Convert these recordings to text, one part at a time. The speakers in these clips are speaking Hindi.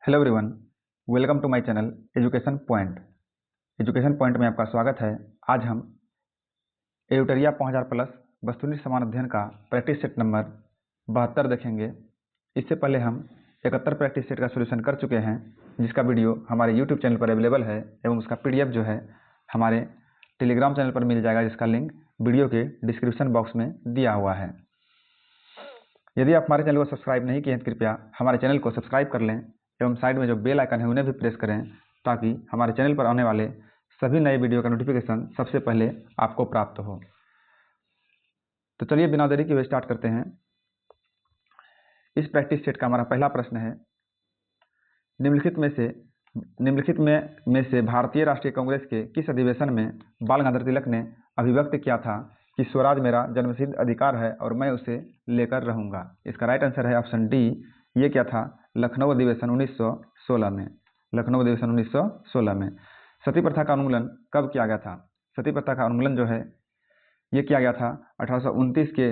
Hello everyone, welcome to my channel education point. Education point में आपका स्वागत है। आज हम एयूटरिया 5000 प्लस वस्तुनिष्ठ समान अध्ययन का प्रैक्टिस सेट नंबर 72 देखेंगे। इससे पहले हम 71 प्रैक्टिस सेट का सॉल्यूशन कर चुके हैं, जिसका वीडियो हमारे यूट्यूब चैनल पर अवेलेबल है एवं उसका PDF जो है हमारे टेलीग्राम चैनल पर मिल जाएगा, जिसका लिंक वीडियो के डिस्क्रिप्शन बॉक्स में दिया हुआ है। यदि आप हमारे चैनल को सब्सक्राइब नहीं किए हैं तो कृपया हमारे चैनल को सब्सक्राइब कर लें एवं साइड में जो बेल आइकन है उन्हें भी प्रेस करें, ताकि हमारे चैनल पर आने वाले सभी नए वीडियो का नोटिफिकेशन सबसे पहले आपको प्राप्त हो। तो चलिए बिना देरी के हुए स्टार्ट करते हैं। इस प्रैक्टिस सेट का हमारा पहला प्रश्न है, निम्नलिखित में से भारतीय राष्ट्रीय कांग्रेस के किस अधिवेशन में बाल गंगाधर तिलक ने अभिव्यक्त किया था कि स्वराज मेरा जन्मसिद्ध अधिकार है और मैं उसे लेकर रहूंगा। इसका राइट आंसर है ऑप्शन डी। ये क्या था? लखनऊ अधिवेशन 1916 में। लखनऊ अधिवेशन 1916 में। सती प्रथा का उन्मूलन कब किया गया था? सती प्रथा का उन्मूलन जो है ये किया गया था 1829 के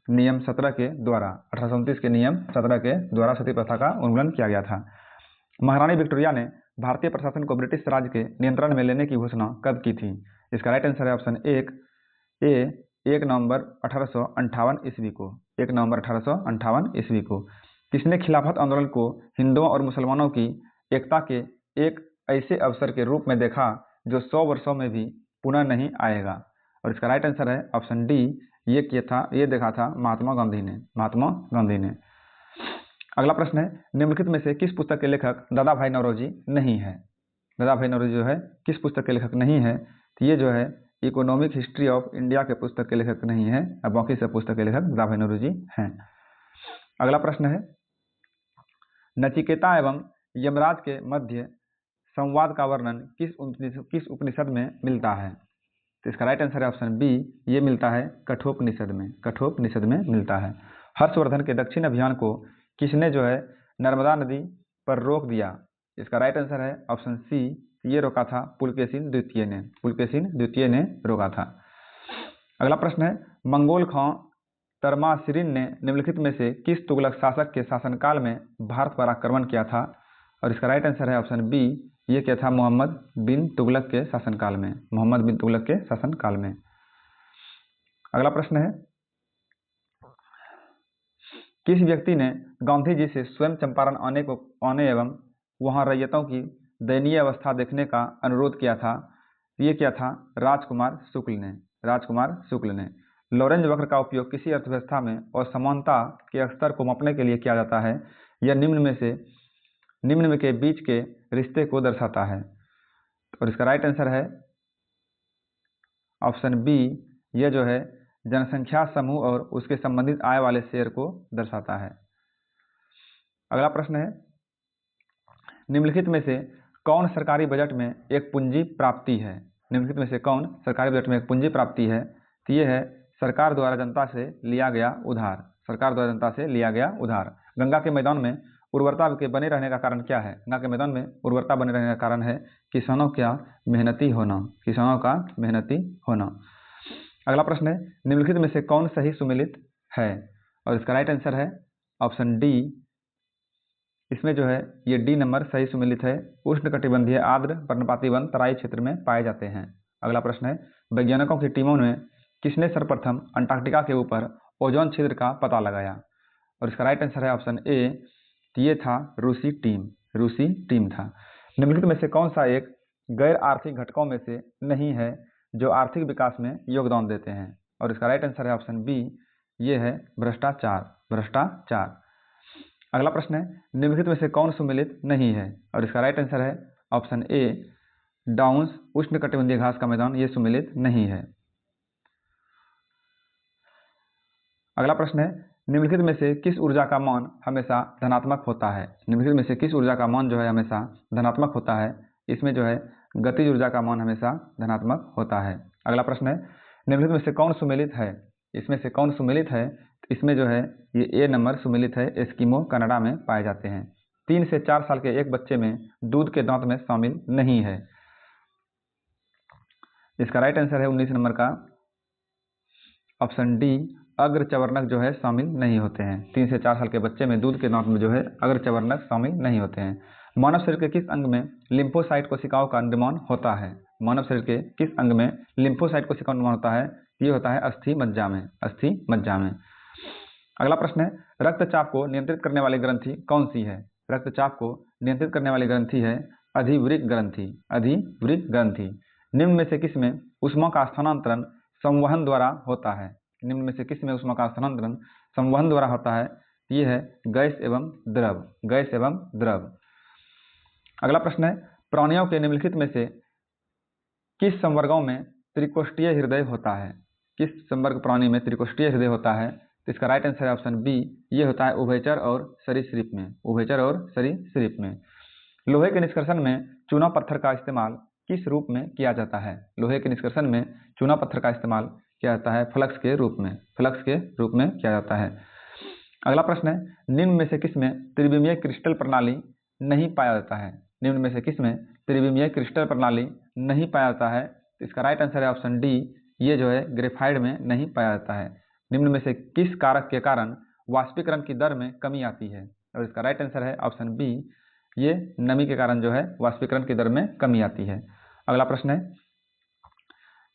नियम 17 के द्वारा। 1829 के नियम 17 के द्वारा सती प्रथा का उन्मूलन किया गया था। महारानी विक्टोरिया ने भारतीय प्रशासन को ब्रिटिश राज के नियंत्रण में लेने की घोषणा कब की थी? इसका राइट आंसर है ऑप्शन ए 1 नवंबर 1858 ईस्वी को। 1 नवंबर 1858 ईस्वी को। किसने खिलाफत आंदोलन को हिंदुओं और मुसलमानों की एकता के एक ऐसे अवसर के रूप में देखा जो 100 वर्षों में भी पुनः नहीं आएगा? और इसका राइट आंसर है ऑप्शन डी। ये देखा था महात्मा गांधी ने। अगला प्रश्न है, निम्नलिखित में से किस पुस्तक के लेखक दादा भाई नौरोजी नहीं है? दादा भाई नौरोजी जो है किस पुस्तक के लेखक नहीं है? तो ये जो है इकोनॉमिक हिस्ट्री ऑफ इंडिया के पुस्तक के लेखक नहीं है, और बाकी सब पुस्तक के लेखक दादा भाई नौरोजी हैं। अगला प्रश्न है, नचिकेता एवं यमराज के मध्य संवाद का वर्णन किस उपनिषद में मिलता है? तो इसका राइट आंसर है ऑप्शन बी। ये मिलता है कठोपनिषद में। कठोपनिषद में मिलता है। हर्षवर्धन के दक्षिण अभियान को किसने जो है नर्मदा नदी पर रोक दिया? इसका राइट आंसर है ऑप्शन सी। ये रोका था पुलकेशिन द्वितीय ने। पुलकेशिन द्वितीय ने रोका था। अगला प्रश्न है, मंगोल खां तरमाशिरिन ने निम्नलिखित में से किस तुगलक शासक के शासनकाल में भारत पर आक्रमण किया था? और इसका राइट आंसर है ऑप्शन बी। ये क्या था? मोहम्मद बिन तुगलक के शासनकाल में। मोहम्मद बिन तुगलक के शासनकाल में। अगला प्रश्न है, किस व्यक्ति ने गांधी जी से स्वयं चंपारण आने एवं वहां रैयतों की दयनीय अवस्था देखने का अनुरोध किया था? ये क्या था? राजकुमार शुक्ल ने। राजकुमार शुक्ल ने। लॉरेंज वक्र का उपयोग किसी अर्थव्यवस्था में असमानता के स्तर को मापने के लिए किया जाता है? यह निम्न में के बीच के रिश्ते को दर्शाता है। और इसका राइट आंसर है ऑप्शन बी। यह जो है जनसंख्या समूह और उसके संबंधित आय वाले शेयर को दर्शाता है। अगला प्रश्न है, निम्नलिखित में से कौन सरकारी बजट में एक पूंजी प्राप्ति है? निम्नलिखित में से कौन सरकारी बजट में एक पूंजी प्राप्ति है? तो ये है सरकार द्वारा जनता से लिया गया उधार। सरकार द्वारा जनता से लिया गया उधार। गंगा के मैदान में उर्वरता के बने रहने का कारण क्या है? गंगा के मैदान में उर्वरता बने रहने का कारण है किसानों का मेहनती होना। किसानों का मेहनती होना। अगला प्रश्न है, निम्नलिखित में से कौन सही सुमेलित है? और इसका राइट आंसर है ऑप्शन डी। इसमें जो है ये डी नंबर सही सुमेलित है। उष्णकटिबंधीय आर्द्र पर्णपाती वन तराई क्षेत्र में पाए जाते हैं। अगला प्रश्न है, वैज्ञानिकों की टीमों ने किसने सर्वप्रथम अंटार्कटिका के ऊपर ओजोन छिद्र का पता लगाया? और इसका राइट आंसर है ऑप्शन ए। ये था रूसी टीम था। निम्नलिखित में से कौन सा एक गैर आर्थिक घटकों में से नहीं है जो आर्थिक विकास में योगदान देते हैं? और इसका राइट आंसर है ऑप्शन बी। ये है भ्रष्टाचार। अगला प्रश्न है, निम्नलिखित में से कौन सुमेलित नहीं है? और इसका राइट आंसर है ऑप्शन ए। डाउन्स उष्णकटिबंधीय घास का मैदान ये सुमेलित नहीं है। अगला प्रश्न है, निम्नलिखित में से किस ऊर्जा का मान हमेशा धनात्मक होता है? निम्नलिखित में से किस ऊर्जा का मान जो है हमेशा धनात्मक होता है? इसमें जो है गतिज ऊर्जा का मान हमेशा धनात्मक होता है। अगला प्रश्न है, निम्नलिखित में से कौन सुमेलित है? इसमें से कौन सुमेलित है? इसमें जो है ये ए नंबर सुमेलित है। एस्किमो कनाडा में पाए जाते हैं। 3 से 4 साल के एक बच्चे में दूध के दांत में शामिल नहीं है। इसका राइट आंसर है 19 नंबर का ऑप्शन डी। अग्रचवर्णक जो है शामिल नहीं होते हैं। 3 से 4 साल के बच्चे में दूध के दांत में जो है अग्रचवर्णक शामिल नहीं होते हैं। मानव शरीर के किस अंग में लिम्फोसाइट कोशिकाओं का निर्माण होता है? मानव शरीर के किस अंग में लिम्फोसाइट कोशिकाओं का निर्माण होता है? ये होता है अस्थि मज्जा में, अस्थि मज्जा में। अगला प्रश्न है, रक्तचाप को नियंत्रित करने वाली ग्रंथि कौन सी है? रक्तचाप को नियंत्रित करने वाली ग्रंथि है अधिवृक्क ग्रंथि, अधिवृक्क ग्रंथि। निम्न में से किसमें ऊष्मा का स्थानांतरण संवहन द्वारा होता है? निम्न में से किसमें ऊष्मा का स्थानांतरण संवहन द्वारा होता है? ये है गैस एवं द्रव, गैस एवं द्रव। अगला प्रश्न है, प्राणियों के निम्नलिखित में से किस संवर्गों में त्रिकोष्ठीय हृदय होता है? किस संवर्ग प्राणी में त्रिकोष्ठीय हृदय होता है? तो इसका राइट आंसर है ऑप्शन बी, ये होता है उभयचर और सरीसृप में, उभयचर और सरीसृप में। लोहे के निष्कर्षण में चूना पत्थर का इस्तेमाल किस रूप में किया जाता है? लोहे के निष्कर्षण में चूना पत्थर का इस्तेमाल किया जाता है फ्लक्स के रूप में, फ्लक्स के रूप में किया जाता है। अगला प्रश्न है, निम्न में से किसमें त्रिविमीय क्रिस्टल प्रणाली नहीं पाया जाता है? निम्न में से किसमें त्रिविमीय क्रिस्टल प्रणाली नहीं पाया जाता है? तो इसका राइट आंसर है ऑप्शन डी, ये जो है ग्रेफाइट में नहीं पाया जाता है। निम्न में से किस कारक के कारण वाष्पीकरण की दर में कमी आती है? और इसका राइट आंसर है ऑप्शन बी, ये नमी के कारण जो है वाष्पीकरण की दर में कमी आती है। अगला प्रश्न है,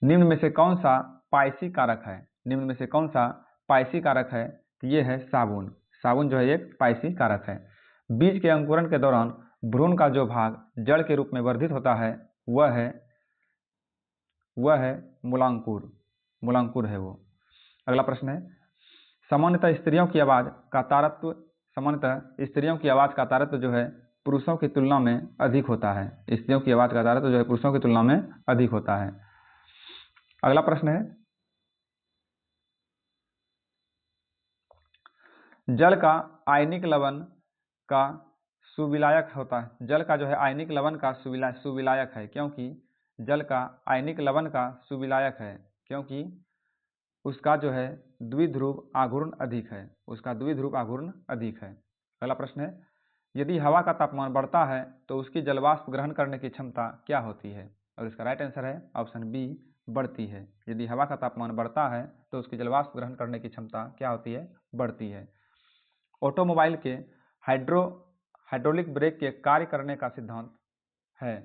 निम्न में से कौन सा पायसी कारक है? निम्न में से कौन सा पायसी कारक है? तो ये है साबुन, साबुन जो है एक पायसी कारक है। बीज के अंकुरण के दौरान भ्रूण का जो भाग जड़ के रूप में वर्धित होता है वह है मूलांकुर, मूलांकुर है वो। अगला प्रश्न है, सामान्यतः स्त्रियों की आवाज का तारत्व, सामान्यतः स्त्रियों की आवाज का तारत्व जो है पुरुषों की तुलना में अधिक होता है। स्त्रियों की आवाज का तारत्व जो है पुरुषों की तुलना में अधिक होता है। अगला प्रश्न है, जल का आयनिक लवण का सुविलायक होता है, जल का जो है आयनिक लवण का सुविलायक है, क्योंकि जल का आयनिक लवण का सुविलायक है क्योंकि उसका जो है द्विध्रुव आघूर्ण अधिक है, उसका द्विध्रुव आघूर्ण अधिक है। अगला प्रश्न है, यदि हवा का तापमान बढ़ता है तो उसकी जलवाष्प ग्रहण करने की क्षमता क्या होती है? और इसका राइट आंसर है ऑप्शन बी, बढ़ती है। यदि हवा का तापमान बढ़ता है तो उसकी जलवाष्प ग्रहण करने की क्षमता क्या होती है? बढ़ती है। ऑटोमोबाइल के हाइड्रोलिक ब्रेक के कार्य करने का सिद्धांत है,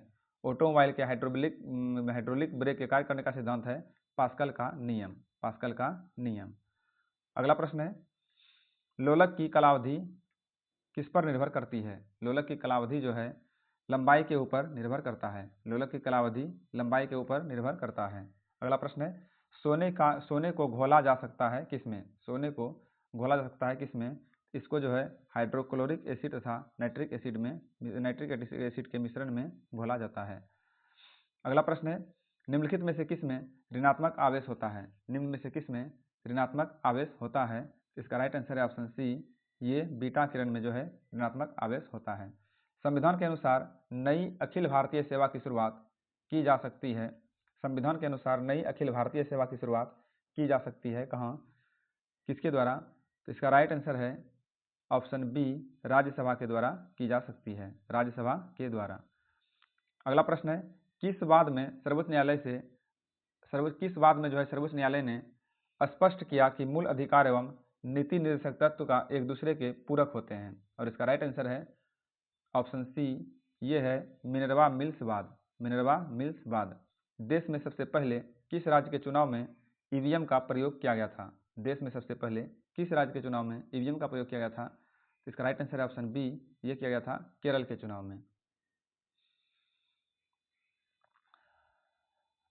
ऑटोमोबाइल के हाइड्रोलिक ब्रेक के कार्य करने का सिद्धांत है पास्कल का नियम, पास्कल का नियम। अगला प्रश्न है, लोलक की कालावधि किस पर निर्भर करती है? लोलक की कालावधि जो है लंबाई के ऊपर निर्भर करता है, लोलक की कालावधि लंबाई के ऊपर निर्भर करता है। अगला प्रश्न है, सोने को घोला जा सकता है किसमें? सोने को घोला जा सकता है किसमें? इसको जो है हाइड्रोक्लोरिक एसिड तथा नाइट्रिक एसिड के मिश्रण में घोला जाता है। अगला प्रश्न है, निम्नलिखित में से किसमें ऋणात्मक आवेश होता है? निम्न में से किसमें ऋणात्मक आवेश होता है? इसका राइट आंसर है ऑप्शन सी, ये बीटा किरण में जो है ऋणात्मक आवेश होता है। संविधान के अनुसार नई अखिल भारतीय सेवा की शुरुआत की जा सकती है, संविधान के अनुसार नई अखिल भारतीय सेवा की शुरुआत की जा सकती है कहाँ, किसके द्वारा? तो इसका राइट आंसर है ऑप्शन बी, राज्यसभा के द्वारा की जा सकती है, राज्यसभा के द्वारा। अगला प्रश्न है, किस वाद में सर्वोच्च न्यायालय ने स्पष्ट किया कि मूल अधिकार एवं नीति निर्देशक तत्व का एक दूसरे के पूरक होते हैं? और इसका राइट आंसर है ऑप्शन सी, ये है मिनर्वा मिल्स वाद, मिनर्वा मिल्स वाद। देश में सबसे पहले किस राज्य के चुनाव में ईवीएम का प्रयोग किया गया था? देश में सबसे पहले किस राज्य के चुनाव में ईवीएम का प्रयोग किया गया था? तो इसका राइट आंसर है ऑप्शन बी, ये किया गया था केरल के चुनाव में।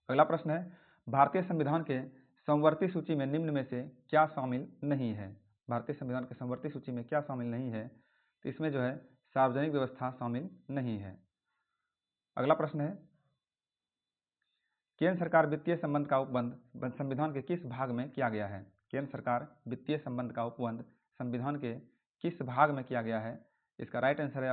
अगला प्रश्न है, भारतीय संविधान के समवर्ती सूची में निम्न में से क्या शामिल नहीं है? भारतीय संविधान के समवर्ती सूची में क्या शामिल नहीं है? तो इसमें जो है सार्वजनिक व्यवस्था शामिल नहीं है। अगला प्रश्न है, केंद्र सरकार वित्तीय संबंध का उपबंध संविधान के किस भाग में किया गया है? केंद्र सरकार वित्तीय संबंध का उपबंध संविधान के किस भाग में किया गया है? इसका राइट आंसर है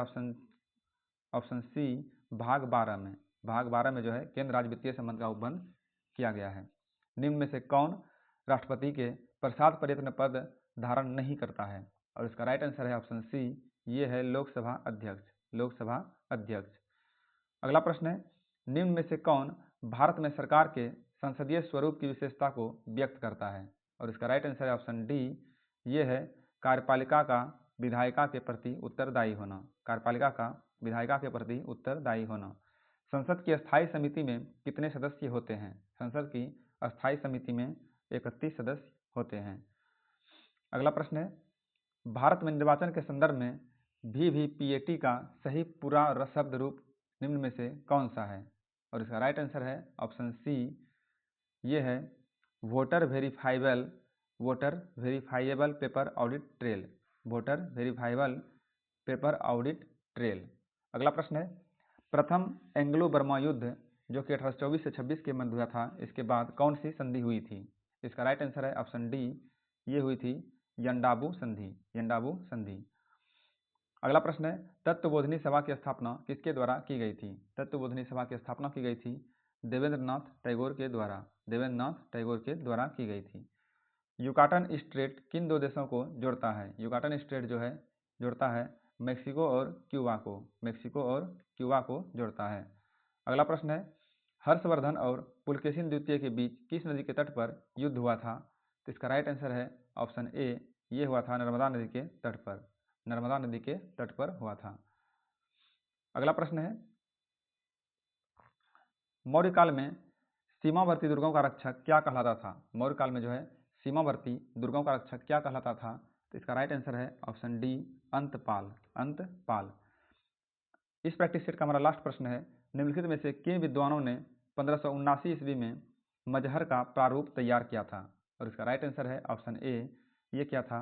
ऑप्शन सी, भाग 12 में, भाग 12 में जो है केंद्र राज्य वित्तीय संबंध का उपबंध किया गया है। निम्न में से कौन राष्ट्रपति के प्रसाद प्रयत्न पद धारण नहीं करता है? और इसका राइट आंसर है ऑप्शन सी, ये है लोकसभा अध्यक्ष, लोकसभा अध्यक्ष। अगला प्रश्न है, निम्न में से कौन भारत में सरकार के संसदीय स्वरूप की विशेषता को व्यक्त करता है? और इसका राइट आंसर है ऑप्शन डी, ये है कार्यपालिका का विधायिका के प्रति उत्तरदायी होना। कार्यपालिका का विधायिका के प्रति उत्तरदायी होना। संसद की स्थायी समिति में कितने सदस्य होते हैं? संसद की स्थायी समिति में 31 सदस्य होते हैं। अगला प्रश्न है, भारत में निर्वाचन के संदर्भ में VVPAT का सही पूरा शब्द रूप निम्न में से कौन सा है? और इसका राइट आंसर है ऑप्शन सी, ये है voter verifiable paper audit trail. Voter verifiable paper audit trail. अगला प्रश्न है, प्रथम एंग्लो बर्मा युद्ध जो कि 1824 से 26 के मध्य हुआ था, इसके बाद कौन सी संधि हुई थी? इसका राइट आंसर है ऑप्शन डी, ये हुई थी यंडाबू संधि। यंडाबू संधि। अगला प्रश्न है, तत्वबोधिनी सभा की स्थापना किसके द्वारा की गई थी? तत्वबोधिनी सभा की स्थापना की गई थी देवेंद्रनाथ टैगोर के द्वारा। देवेंद्रनाथ टैगोर के द्वारा की गई थी। युकाटन स्ट्रेट किन दो देशों को जोड़ता है? युकाटन स्ट्रेट जो है जोड़ता है मेक्सिको और क्यूबा को। मेक्सिको और क्यूबा को जोड़ता है। अगला प्रश्न है, हर्षवर्धन और पुलकेशिन द्वितीय के बीच किस नदी के तट पर युद्ध हुआ था? तो इसका राइट आंसर है ऑप्शन ए, ये हुआ था नर्मदा नदी के तट पर। नर्मदा नदी के तट पर हुआ था। अगला प्रश्न है, मौर्य काल में सीमावर्ती दुर्गों का रक्षक क्या कहलाता था? मौर्य काल में जो है सीमावर्ती दुर्गों का रक्षक क्या कहलाता था? तो इसका राइट आंसर है ऑप्शन डी, अंतपाल। अंतपाल। इस प्रैक्टिस सेट का हमारा लास्ट प्रश्न है, निम्नलिखित में से किन विद्वानों ने 1579 ईस्वी में मजहर का प्रारूप तैयार किया था? और इसका राइट आंसर है ऑप्शन ए, ये क्या था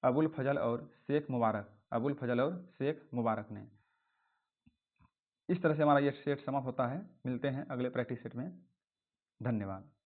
अबुल फजल और शेख मुबारक। अबुल फजल और शेख मुबारक ने। इस तरह से हमारा ये सेट समाप्त होता है। मिलते हैं अगले प्रैक्टिस सेट में। धन्यवाद।